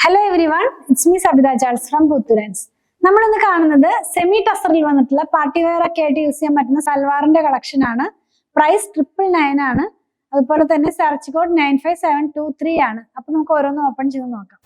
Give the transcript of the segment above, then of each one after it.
Hello everyone, it's me Sabitha Charles from പുത്തുരൻസ്. നമ്മൾ ഇന്ന് കാണുന്നത് സെമി ടസറിൽ വന്നിട്ടുള്ള പാർട്ടി വെയർ ഒക്കെ ആയിട്ട് യൂസ് ചെയ്യാൻ പറ്റുന്ന സൽവാറിന്റെ കളക്ഷൻ ആണ്. പ്രൈസ് 999 ആണ്. അതുപോലെ തന്നെ സെർച്ച് കോഡ് 95723 ആണ്. അപ്പൊ നമുക്ക് ഓരോന്നും ഓപ്പൺ ചെയ്ത് നോക്കാം.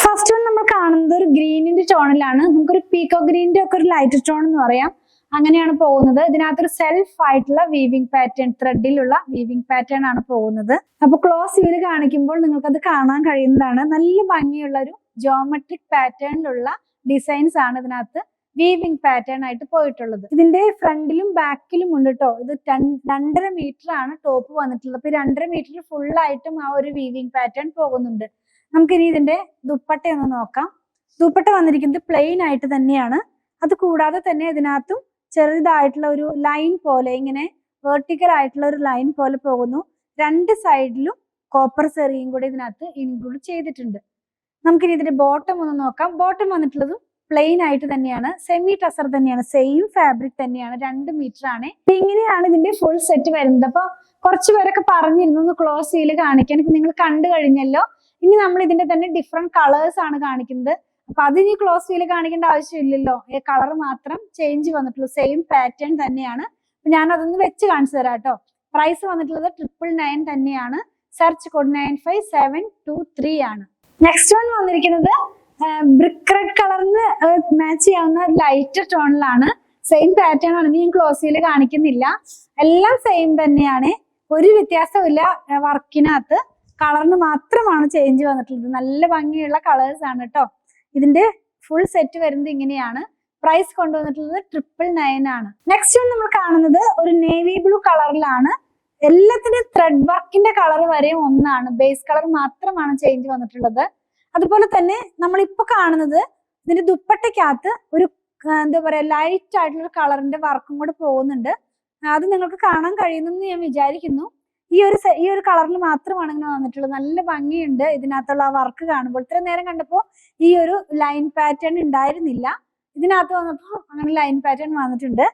ഫസ്റ്റ് വൺ നമ്മൾ കാണുന്നത് ഒരു ഗ്രീനിന്റെ ടോണിലാണ്. നമുക്കൊരു പീക്കോ ഗ്രീനിന്റെ ഒക്കെ ഒരു ലൈറ്റ് ടോൺ എന്ന് പറയാം. അങ്ങനെയാണ് പോകുന്നത്. ഇതിനകത്തൊരു സെൽഫ് ആയിട്ടുള്ള വീവിംഗ് പാറ്റേൺ, ത്രെഡിലുള്ള വീവിംഗ് പാറ്റേൺ ആണ് പോകുന്നത്. അപ്പൊ ക്ലോസ് വ്യൂല് കാണിക്കുമ്പോൾ നിങ്ങൾക്ക് അത് കാണാൻ കഴിയുന്നതാണ്. നല്ല ഭംഗിയുള്ള ഒരു ജോമെട്രിക് പാറ്റേണിലുള്ള ഡിസൈൻസ് ആണ് ഇതിനകത്ത് വീവിംഗ് പാറ്റേൺ ആയിട്ട് പോയിട്ടുള്ളത്. ഇതിന്റെ ഫ്രണ്ടിലും ബാക്കിലും ഉണ്ട് കേട്ടോ. ഇത് 2.5 മീറ്റർ ആണ് ടോപ്പ് വന്നിട്ടുള്ളത്. അപ്പൊ 2.5 മീറ്റർ ഫുൾ ആയിട്ടും ആ ഒരു വീവിംഗ് പാറ്റേൺ പോകുന്നുണ്ട്. നമുക്കിനി ഇതിന്റെ ദുപ്പട്ട ഒന്ന് നോക്കാം. ദുപ്പട്ട വന്നിരിക്കുന്നത് പ്ലെയിൻ ആയിട്ട് തന്നെയാണ്. അത് കൂടാതെ തന്നെ ഇതിനകത്തും ചെറുതായിട്ടുള്ള ഒരു ലൈൻ പോലെ, ഇങ്ങനെ വെർട്ടിക്കൽ ആയിട്ടുള്ള ഒരു ലൈൻ പോലെ പോകുന്നു. രണ്ട് സൈഡിലും കോപ്പർ സെറിയും കൂടി ഇതിനകത്ത് ഇൻക്ലൂഡ് ചെയ്തിട്ടുണ്ട്. നമുക്കിനി ഇതിന്റെ ബോട്ടം ഒന്ന് നോക്കാം. ബോട്ടം വന്നിട്ടുള്ളതും പ്ലെയിൻ ആയിട്ട് തന്നെയാണ്, സെമി ടസർ തന്നെയാണ്, സെയിം ഫാബ്രിക് തന്നെയാണ്, 2 മീറ്റർ ആണ്. ഇങ്ങനെയാണ് ഇതിന്റെ ഫുൾ സെറ്റ് വരുന്നത്. അപ്പൊ കുറച്ചു പേരൊക്കെ പറഞ്ഞിരുന്നു ക്ലോസ് ചെയ്ത് കാണിക്കാൻ. ഇപ്പൊ നിങ്ങൾ കണ്ടു കഴിഞ്ഞല്ലോ. ഇനി നമ്മൾ ഇതിന്റെ തന്നെ ഡിഫറെന്റ് കളേഴ്സ് ആണ് കാണിക്കുന്നത്. അപ്പൊ അതിനി ക്ലോസ് വീല് കാണിക്കേണ്ട ആവശ്യമില്ലല്ലോ. കളർ മാത്രം ചേഞ്ച് വന്നിട്ടുള്ളൂ, സെയിം പാറ്റേൺ തന്നെയാണ്. അപ്പൊ ഞാൻ അതൊന്ന് വെച്ച് കാണിച്ചു തരാം കേട്ടോ. പ്രൈസ് വന്നിട്ടുള്ളത് 999 തന്നെയാണ്. സെർച്ച് കോഡ് 95723 ആണ്. നെക്സ്റ്റ് വൺ വന്നിരിക്കുന്നത് ബ്രിക്ക് റെഡ് കളറിന് മാച്ച് ചെയ്യാവുന്ന ലൈറ്റ് ടോണിലാണ്. സെയിം പാറ്റേൺ ആണ്. ഞാൻ ക്ലോസ് വീല് കാണിക്കുന്നില്ല. എല്ലാം സെയിം തന്നെയാണ്, ഒരു വ്യത്യാസമില്ല. വർക്കിനകത്ത് കളറിന് മാത്രമാണ് ചേഞ്ച് വന്നിട്ടുള്ളത്. നല്ല ഭംഗിയുള്ള കളേഴ്സ് ആണ് കേട്ടോ. ഇതിന്റെ ഫുൾ സെറ്റ് വരുന്നത് ഇങ്ങനെയാണ്. പ്രൈസ് കൊണ്ടുവന്നിട്ടുള്ളത് 999 ആണ്. നെക്സ്റ്റ് നമ്മൾ കാണുന്നത് ഒരു നേവി ബ്ലൂ കളറിലാണ്. എല്ലാത്തിനും ത്രെഡ് വർക്കിന്റെ കളർ വരെ ഒന്നാണ്, ബേസ് കളർ മാത്രമാണ് ചേഞ്ച് വന്നിട്ടുള്ളത്. അതുപോലെ തന്നെ നമ്മളിപ്പോ കാണുന്നത് ഇതിന്റെ ദുപ്പട്ടയ്ക്കകത്ത് ഒരു എന്താ പറയാ ലൈറ്റ് ആയിട്ടുള്ള കളറിന്റെ വർക്കും കൂടെ പോകുന്നുണ്ട്. അത് നിങ്ങൾക്ക് കാണാൻ കഴിയുന്നെന്ന് ഞാൻ വിചാരിക്കുന്നു. ഈ ഒരു കളറിൽ മാത്രമാണ് ഇങ്ങനെ വന്നിട്ടുള്ളത്. നല്ല ഭംഗിയുണ്ട് ഇതിനകത്തുള്ള ആ വർക്ക് കാണുമ്പോൾ. ഇത്ര നേരം കണ്ടപ്പോൾ ഈ ഒരു ലൈൻ പാറ്റേൺ ഉണ്ടായിരുന്നില്ല. ഇതിനകത്ത് വന്നപ്പോൾ അങ്ങനെ ലൈൻ പാറ്റേൺ വന്നിട്ടുണ്ട്.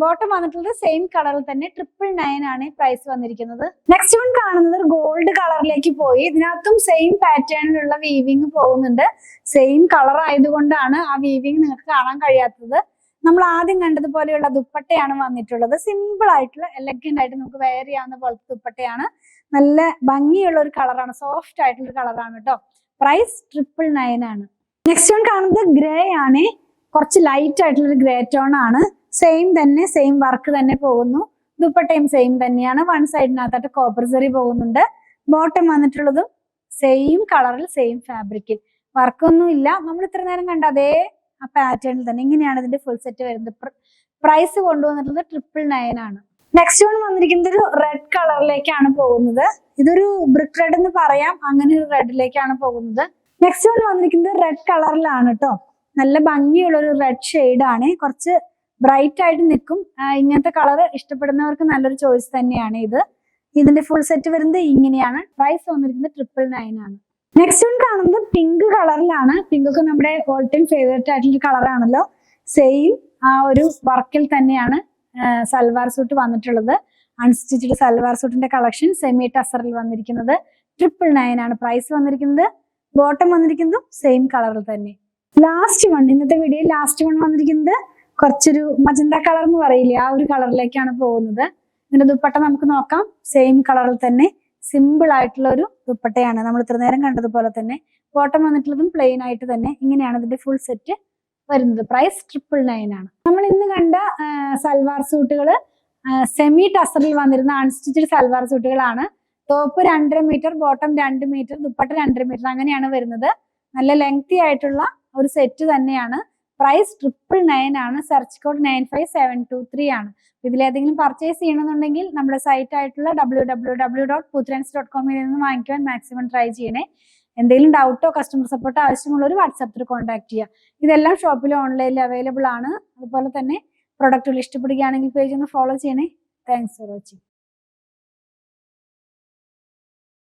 ബോട്ടം വന്നിട്ടുള്ളത് സെയിം കളറിൽ തന്നെ 999 ആണ് പ്രൈസ് വന്നിരിക്കുന്നത്. നെക്സ്റ്റ് വൺ കാണുന്നത് ഒരു ഗോൾഡ് കളറിലേക്ക് പോയി. ഇതിനകത്തും സെയിം പാറ്റേണിലുള്ള വീവിങ് പോകുന്നുണ്ട്. സെയിം കളർ ആയതുകൊണ്ടാണ് ആ വീവിങ് നിങ്ങൾക്ക് കാണാൻ കഴിയാത്തത്. നമ്മൾ ആദ്യം കണ്ടതുപോലെയുള്ള ദുപ്പട്ടയാണ് വന്നിട്ടുള്ളത്. സിമ്പിൾ ആയിട്ടുള്ള എലഗന്റ് ആയിട്ട് നമുക്ക് വെയർ ചെയ്യാവുന്ന പോലത്തെ ദുപ്പട്ടയാണ്. നല്ല ഭംഗിയുള്ള ഒരു കളറാണ്, സോഫ്റ്റ് ആയിട്ടുള്ള ഒരു കളറാണ് കേട്ടോ. പ്രൈസ് 999 ആണ്. നെക്സ്റ്റ് വൺ കാണുന്നത് ഗ്രേ ആണ്. കുറച്ച് ലൈറ്റ് ആയിട്ടുള്ള ഒരു ഗ്രേ ടോൺ ആണ്. സെയിം തന്നെ, സെയിം വർക്ക് തന്നെ പോകുന്നു. ദുപ്പട്ടയും സെയിം തന്നെയാണ്. വൺ സൈഡിനകത്തായിട്ട് കോപ്പർ സെറി പോകുന്നുണ്ട്. ബോട്ടം വന്നിട്ടുള്ളതും സെയിം കളറിൽ, സെയിം ഫാബ്രിക്കിൽ, വർക്കൊന്നും ഇല്ല. നമ്മൾ ഇത്ര നേരം കണ്ട അതേ ആ പാറ്റേണിൽ തന്നെ. ഇങ്ങനെയാണ് ഇതിന്റെ ഫുൾ സെറ്റ് വരുന്നത്. പ്രൈസ് കൊണ്ടുവന്നിട്ടുള്ളത് 999 ആണ്. നെക്സ്റ്റ് വൺ വന്നിരിക്കുന്നത് ഒരു റെഡ് കളറിലേക്കാണ് പോകുന്നത്. ഇതൊരു ബ്രിക്ക് റെഡ് എന്ന് പറയാം, അങ്ങനെ ഒരു റെഡിലേക്കാണ് പോകുന്നത്. നെക്സ്റ്റ് വൺ വന്നിരിക്കുന്നത് റെഡ് കളറിലാണ് കേട്ടോ. നല്ല ഭംഗിയുള്ള ഒരു റെഡ് ഷെയ്ഡ് ആണ്. കുറച്ച് ബ്രൈറ്റ് ആയിട്ട് നിൽക്കും. ഇങ്ങനത്തെ കളർ ഇഷ്ടപ്പെടുന്നവർക്ക് നല്ലൊരു ചോയ്സ് തന്നെയാണ് ഇത്. ഇതിന്റെ ഫുൾ സെറ്റ് വരുന്നത് ഇങ്ങനെയാണ്. പ്രൈസ് വന്നിരിക്കുന്നത് 999 ആണ്. നെക്സ്റ്റ് വൺ കാണുന്നത് പിങ്ക് കളറിലാണ്. പിങ്ക് ഒക്കെ നമ്മുടെ ഓൾ ടൈം ഫേവറേറ്റ് ആയിട്ടുള്ള കളറാണല്ലോ. സെയിം ആ ഒരു വർക്കിൽ തന്നെയാണ് സൽവാർ സൂട്ട് വന്നിട്ടുള്ളത്. അൺസ്റ്റിച്ച്ഡ് സൽവാർ സൂട്ടിന്റെ കളക്ഷൻ സെമി ടസറിൽ വന്നിരിക്കുന്നത് 999 ആണ് പ്രൈസ് വന്നിരിക്കുന്നത്. ബോട്ടം വന്നിരിക്കുന്നതും സെയിം കളറിൽ തന്നെ. ലാസ്റ്റ് വൺ, ഇന്നത്തെ വീഡിയോയിൽ ലാസ്റ്റ് വൺ വന്നിരിക്കുന്നത് കുറച്ചൊരു മജന്ത കളർ എന്ന് പറയില്ലേ, ആ ഒരു കളറിലേക്കാണ് പോകുന്നത്. ഇതിന്റെ ദുപ്പട്ട നമുക്ക് നോക്കാം. സെയിം കളറിൽ തന്നെ സിമ്പിൾ ആയിട്ടുള്ള ഒരു ദുപ്പട്ടയാണ്, നമ്മൾ ഇത്ര നേരം കണ്ടതുപോലെ തന്നെ. ബോട്ടം വന്നിട്ടുള്ളതും പ്ലെയിൻ ആയിട്ട് തന്നെ. ഇങ്ങനെയാണ് ഇതിന്റെ ഫുൾ സെറ്റ് വരുന്നത്. പ്രൈസ് 999 ആണ്. നമ്മൾ ഇന്ന് കണ്ട സൽവാർ സൂട്ടുകൾ സെമി ടസറിൽ വന്നിരുന്ന അൺസ്റ്റിച്ച്ഡ് സൽവാർ സൂട്ടുകളാണ്. Top 2.5 metre, bottom 2 metre, dupatta 2.5 metre, അങ്ങനെയാണ് വരുന്നത്. നല്ല ലെങ്തി ആയിട്ടുള്ള ഒരു സെറ്റ് തന്നെയാണ്. പ്രൈസ് 999 ആണ്. സെർച്ച് കോഡ് 95723 ആണ്. ഇതിലേതെങ്കിലും പർച്ചേസ് ചെയ്യണമെന്നുണ്ടെങ്കിൽ നമ്മുടെ സൈറ്റ് ആയിട്ടുള്ള www.puthurans.com നിന്ന് വാങ്ങിക്കുവാൻ മാക്സിമം ട്രൈ ചെയ്യണേ. എന്തെങ്കിലും ഡൗട്ടോ കസ്റ്റമർ സപ്പോർട്ടോ ആവശ്യമുള്ളവർ വാട്സാപ്പിൽ കോൺടാക്ട് ചെയ്യുക. ഇതെല്ലാം ഷോപ്പിൽ ഓൺലൈനിൽ അവൈലബിൾ ആണ്. അതുപോലെ തന്നെ പ്രൊഡക്റ്റുകൾ ഇഷ്ടപ്പെടുകയാണെങ്കിൽ പേജ് ഒന്ന് ഫോളോ ചെയ്യണേ. Thanks for watching.